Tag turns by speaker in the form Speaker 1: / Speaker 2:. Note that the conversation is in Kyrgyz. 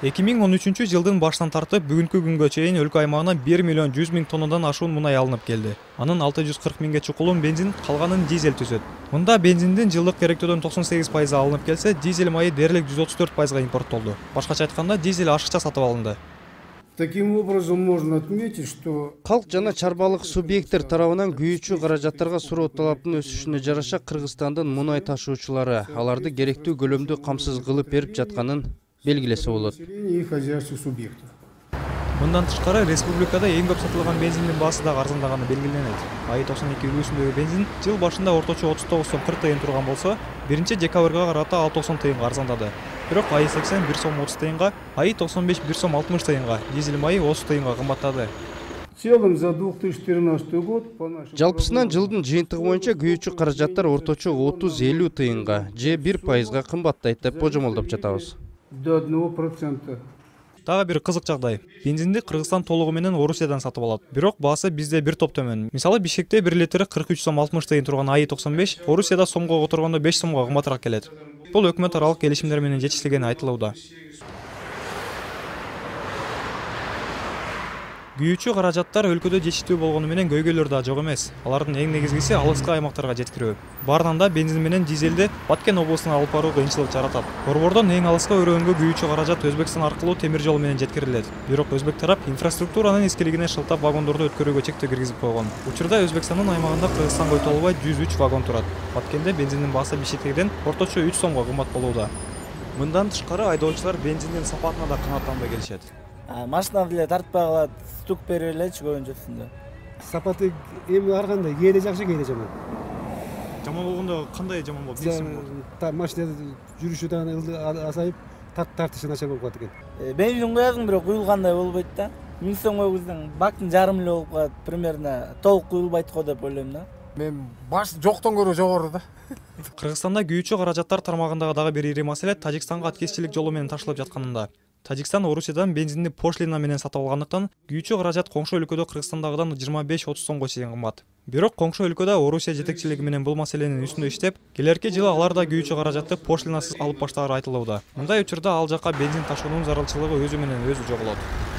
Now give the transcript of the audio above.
Speaker 1: 2013 жылдын башынан тартып бүгүнкү күнгө чейин өлкө аймагынан 1 миллион 100 миң тоннадан ашуун мунай алынып келди. Анын 640 миңге чукулун бензин, калганын дизель түзөт. Мында бензиндин жылдык керектөөдөн 98% алынып келсе, дизель майы дээрлик 134% импорттолду. Башкача айтканда, дизель ашыкча сатып алынды.
Speaker 2: Таким образом можно отметить, что
Speaker 3: Калк жана чарбалык субъекттер тарабынан күйүүчү каражаттарга суроо талаптын өсүшүнө жараша Кыргызстандын мунай ташуучулары аларды керектүү көлөмдү камсыз кылып берип жатканын белгилесе болот.
Speaker 2: население и хозяйство субъектов.
Speaker 1: Мындан тышкары республикада эң көп сатылган бензиндин баасы да арзандаганы белгиленет. АИ-92 үлгүсүндөгү бензин жыл башында орточо 39 сом 40 тыйын турган болсо, 1-декабрга карата 90 тыйынга арзандады. Бирок АИ-80 1 сом 30 тыйынга, АИ-95 1 сом 60 тыйынга, дизель майы 30 тыйынга кымбаттады.
Speaker 2: В целом за 2014 год по нашим
Speaker 3: Жалпысынан жылдын жыйынтыгы боюнча күйүүчү каражаттар орточо 30-50 тыйынга же 1%га кымбаттайт деп божомолдоп жатабыз.
Speaker 2: до 1%.
Speaker 1: Дагы бир кызык жагдай. Бензинди Кыргызстан толугу менен Орусиядан сатып алат. Бирок баасы бизде бир топ төмөн. Мисалы Бишкекте 1 литри 43 сом 60 тыйын турган АИ-95 Орусияда сомго которгондо 5 сомго кымбатыраак келет. Бул өкмөт аралык келишимдер менен жетишилгени айтылууда. Күйүүчү каражаттар өлкөдө жетиштүү болгону менен көйгөйлөр да жок эмес. Алардын эң негизгиси алыскы аймактарга жеткирүү. Баарынан да бензин менен дизелди Баткен облусуна алып баруу кыйынчылык жаратат. Борбордон эң алыска өрөөнгө күйүүчү каражат Өзбекстан аркылуу темир жол менен жеткирилет. Бирок өзбек тарап инфраструктуранын эскилигине шылтап вагондорду өткөрүүгө чектөө киргизип койгон. Учурда Өзбекстандын аймагында Кыргызстанга өтө албай 103 вагон турат. Баткенде бензиндин баасы Бишкектен орточо 3 сомго кымбат болууда. Мындан тышкары айдоочулар бензиндин сапатына да канааттанбай келишет.
Speaker 4: Машина деле тартпай калат, стук берип элечи көбүнчөсүндө.
Speaker 5: Сапаты эми ар кандай, кээде жакшы, кээде жаман.
Speaker 1: Жаман болгондо кандай жаман болот дейсиңби?
Speaker 5: Машина жүрүшү дагы азайып, тартышы начар болуп калат экен.
Speaker 4: Бензин коесуң, бирок куюлгандай болбойт да. 1000 сом койсоң, бактын жарым эле болуп калат, примерно толук куюлбайт го деп ойлойм да.
Speaker 6: Мен баш жоктон көрө жогору да.
Speaker 1: Кыргызстанда күйүүчү каражаттар тармагындагы дагы бир ири маселе Тажикстанга аткезчилик жолу менен ташылып жатканында. Тажикстан Орусиядан бензинди пошлина менен сатып алгандыктан күйүүчү каражат коңшу өлкөдө Кыргызстандагыдан 25-30 сомго чейин кымбат. Бирок коңшу өлкөдө Орусия жетекчилиги менен бул маселенин үстүндө иштеп, келерки жылы алар да күйүүчү каражатты пошлинасыз алып баштаары айтылууда. Мындай учурда ал жакка бензин ташуунун зарылчылыгы өзү менен өзү жоголот.